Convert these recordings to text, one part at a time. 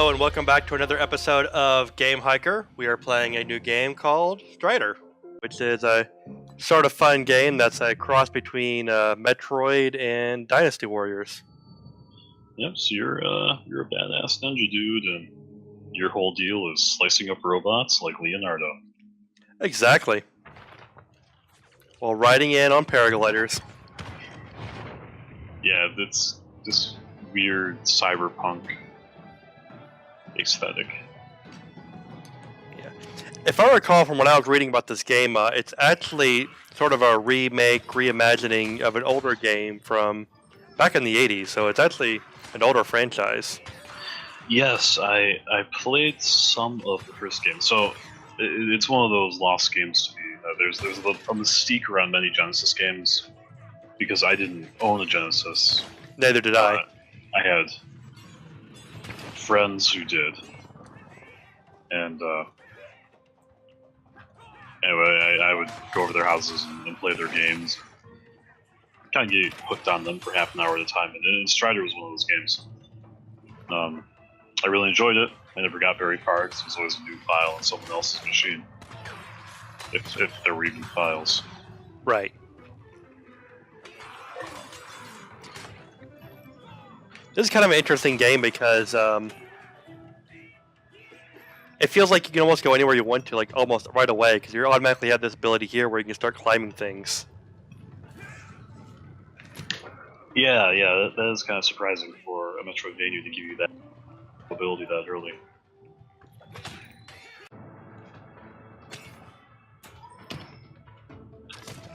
Hello and welcome back to another episode of Gamehiker. We are playing a new game called Strider, which is a sort of fun game that's a cross between Metroid and Dynasty Warriors. Yep, so you're a badass ninja dude, and your whole deal is slicing up robots like Leonardo. Exactly. While riding in on paragliders. Yeah, it's this weird cyberpunk aesthetic. Yeah. If I recall from when I was reading about this game, it's actually sort of a remake, reimagining of an older game from back in the 80s, so it's actually an older franchise. Yes, I played some of the first game, so it's one of those lost games to me. There's a mystique around many Genesis games because I didn't own a Genesis. Neither did I. I had friends who did, and anyway, I would go over their houses and play their games. Kind of get hooked on them for half an hour at a time, and Strider was one of those games. I really enjoyed it. I never got very far because it was always a new file on someone else's machine, if there were even files. Right. This is kind of an interesting game because it feels like you can almost go anywhere you want to, like almost right away, because you automatically have this ability here where you can start climbing things. Yeah, that is kind of surprising for a Metroidvania to give you that ability that early.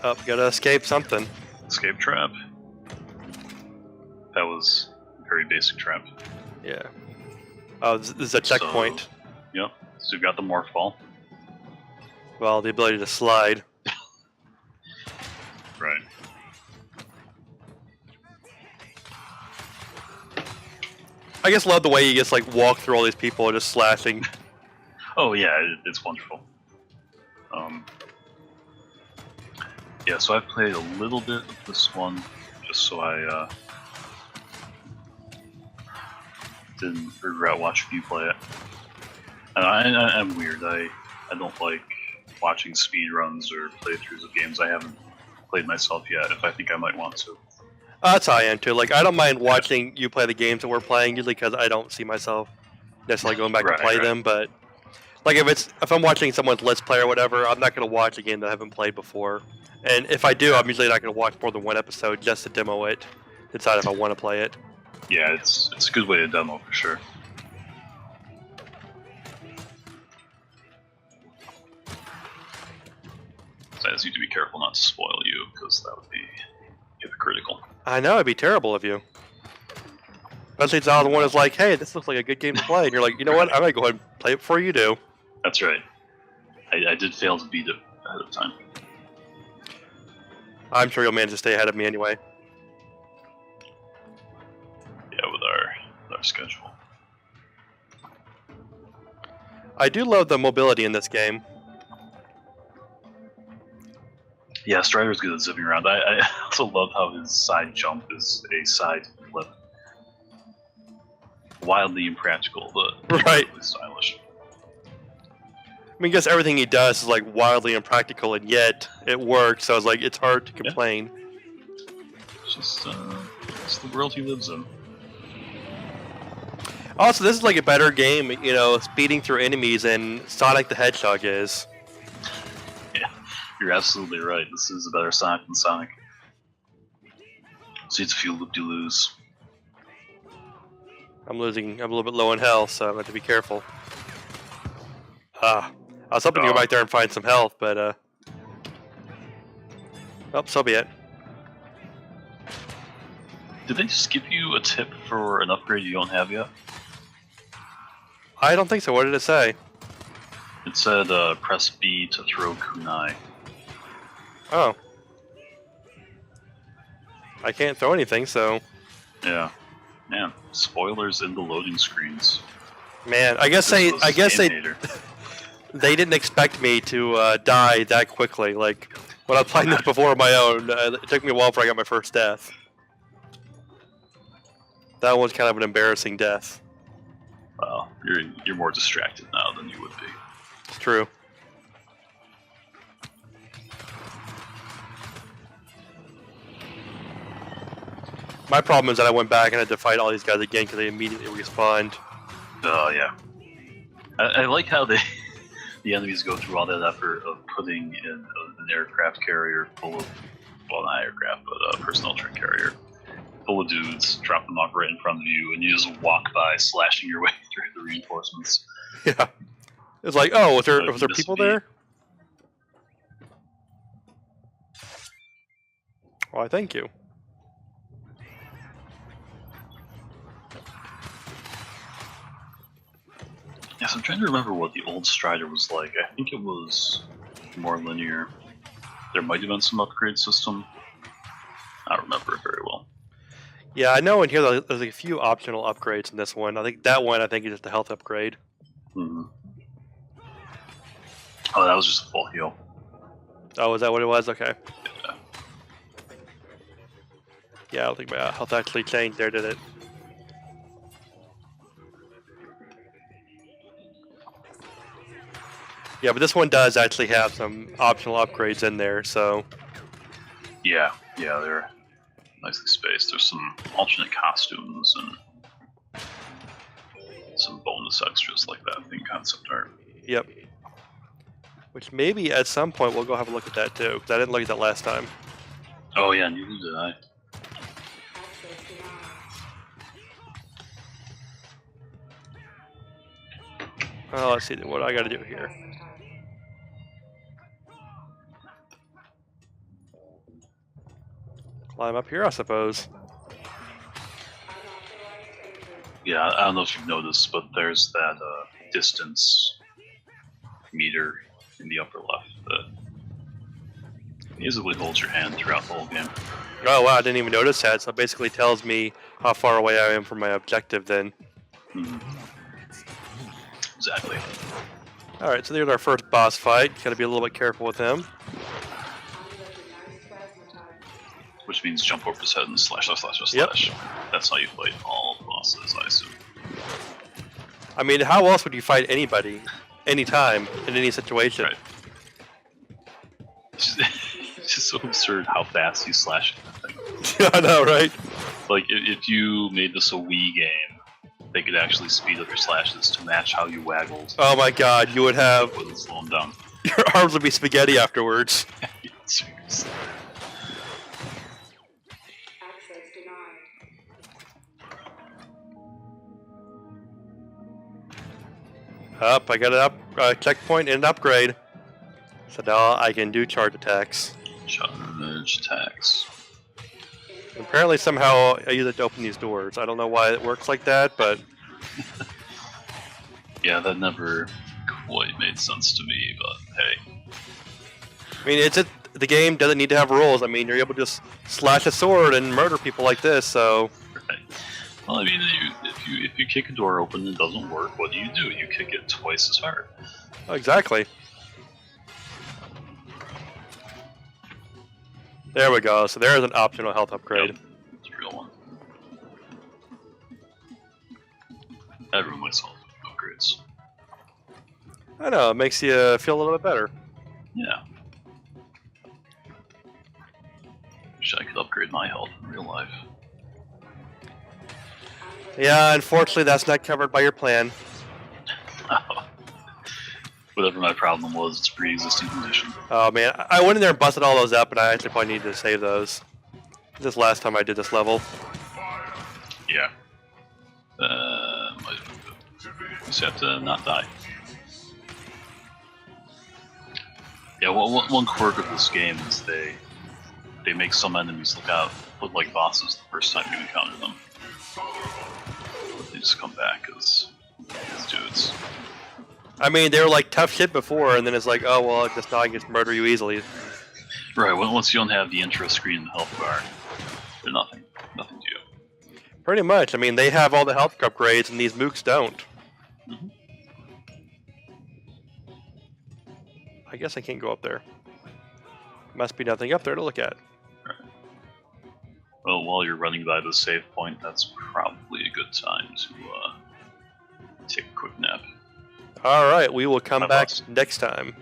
Oh, gotta escape something. Escape trap. That was a very basic trap. Yeah. Oh, this is a checkpoint. So, yep. So you've got the morph ball. Well, the ability to slide. Right. I just love the way you just like walk through all these people just slashing. Oh yeah, it's wonderful. Yeah, so I've played a little bit of this one, just so I didn't regret watching you play it. And I'm weird. I don't like watching speedruns or playthroughs of games I haven't played myself yet. If I think I might want to. That's how I am too. Like, I don't mind watching you play the games that we're playing, usually because I don't see myself necessarily going back to play them. But like, if I'm watching someone's Let's Play or whatever, I'm not going to watch a game that I haven't played before. And if I do, I'm usually not going to watch more than one episode just to demo it, decide if I want to play it. Yeah, it's a good way to demo for sure. So I just need to be careful not to spoil you, because that would be hypocritical. I know, it'd be terrible of you. Especially if the one is like, hey, this looks like a good game to play, and you're like, you know what, I'm going to go ahead and play it before you do. That's right. I did fail to beat it ahead of time. I'm sure you'll manage to stay ahead of me anyway. Yeah, with our schedule. I do love the mobility in this game. Yeah, Strider's good at zipping around. I also love how his side jump is a side flip. Wildly impractical, but right. Really stylish. I mean, I guess everything he does is like wildly impractical, and yet it works. So I was like, it's hard to complain. Yeah. It's just the world he lives in. Also, this is like a better game, you know, speeding through enemies than Sonic the Hedgehog is. Yeah, you're absolutely right. This is a better Sonic than Sonic. So it's a few loop-de-loos. I'm a little bit low in health, so I'm going to be careful. I was hoping to go back there and find some health, but oh, so be it. Did they just give you a tip for an upgrade you don't have yet? I don't think so. What did it say? It said press B to throw kunai. Oh. I can't throw anything, so... Yeah. Man, spoilers in the loading screens. Man, I guess they didn't expect me to die that quickly. Like, when I was playing this before on my own, it took me a while before I got my first death. That was kind of an embarrassing death. Well, You're more distracted now than you would be. It's true. My problem is that I went back and had to fight all these guys again because they immediately respawned. Oh yeah. I like how the enemies go through all that effort of putting in an aircraft carrier full of, well, not aircraft, but a personnel train carrier full of dudes, drop them off right in front of you, and you just walk by, slashing your way through the reinforcements. Yeah. It's like, oh, was there people there? Why, thank you. Yes, I'm trying to remember what the old Strider was like. I think it was more linear. There might have been some upgrade system. I don't remember it very well. Yeah, I know in here there's a few optional upgrades in this one. I think that one, is just a health upgrade. Mm-hmm. Oh, that was just a full heal. Oh, is that what it was? Okay. Yeah. Yeah, I don't think my health actually changed there, did it? Yeah, but this one does actually have some optional upgrades in there, so... Yeah, they're nicely spaced. There's some alternate costumes and some bonus extras like that in concept art. Yep. Which maybe at some point we'll go have a look at that too, because I didn't look at that last time. Oh yeah, neither did I. Oh, let's see what I gotta do here. Climb up here, I suppose. Yeah, I don't know if you've noticed, but there's that distance meter in the upper left that easily holds your hand throughout the whole game. Oh wow, I didn't even notice that, so it basically tells me how far away I am from my objective then. Mm-hmm. Exactly. Alright, so there's our first boss fight. Gotta be a little bit careful with him. Which means jump over his head and slash. Yep. That's how you fight all bosses, I assume. I mean, how else would you fight anybody, anytime, in any situation? Right. It's just so absurd how fast you slash that thing. Yeah, I know, right? Like, if you made this a Wii game, they could actually speed up your slashes to match how you waggled. Oh my god, you would have... Wouldn't slow them down. Your arms would be spaghetti afterwards. Yeah, seriously. Up, I got a checkpoint and an upgrade. So now I can do charge attacks. Charge attacks. Apparently somehow I use it to open these doors. I don't know why it works like that, but... Yeah, that never quite made sense to me, but hey. I mean, the game doesn't need to have rules. I mean, you're able to just slash a sword and murder people like this, so... Right. Well, I mean, if you kick a door open and it doesn't work, what do? You kick it twice as hard. Oh, exactly. There we go. So there is an optional health upgrade. Yep. It's a real one. Everyone likes health upgrades. I know, it makes you feel a little bit better. Yeah. Wish I could upgrade my health in real life. Yeah, unfortunately that's not covered by your plan. Whatever my problem was, it's a pre-existing condition. Oh man, I went in there and busted all those up, and I actually probably needed to save those. This last time I did this level. Yeah. Might have been good. Just have to not die. Yeah, well, one quirk of this game is they make some enemies look like bosses the first time you encounter them. But they just come back as dudes. I mean, they were like tough shit before, and then it's like, oh well, just now I can just murder you easily. Right. Well, once you don't have the intro screen and the health bar, they're nothing to you. Pretty much. I mean, they have all the health upgrades, and these mooks don't. Mm-hmm. I guess I can't go up there. Must be nothing up there to look at. Right. Well, while you're running by the save point, that's probably a good time to take a quick nap. All right, we will come My back thoughts. next time.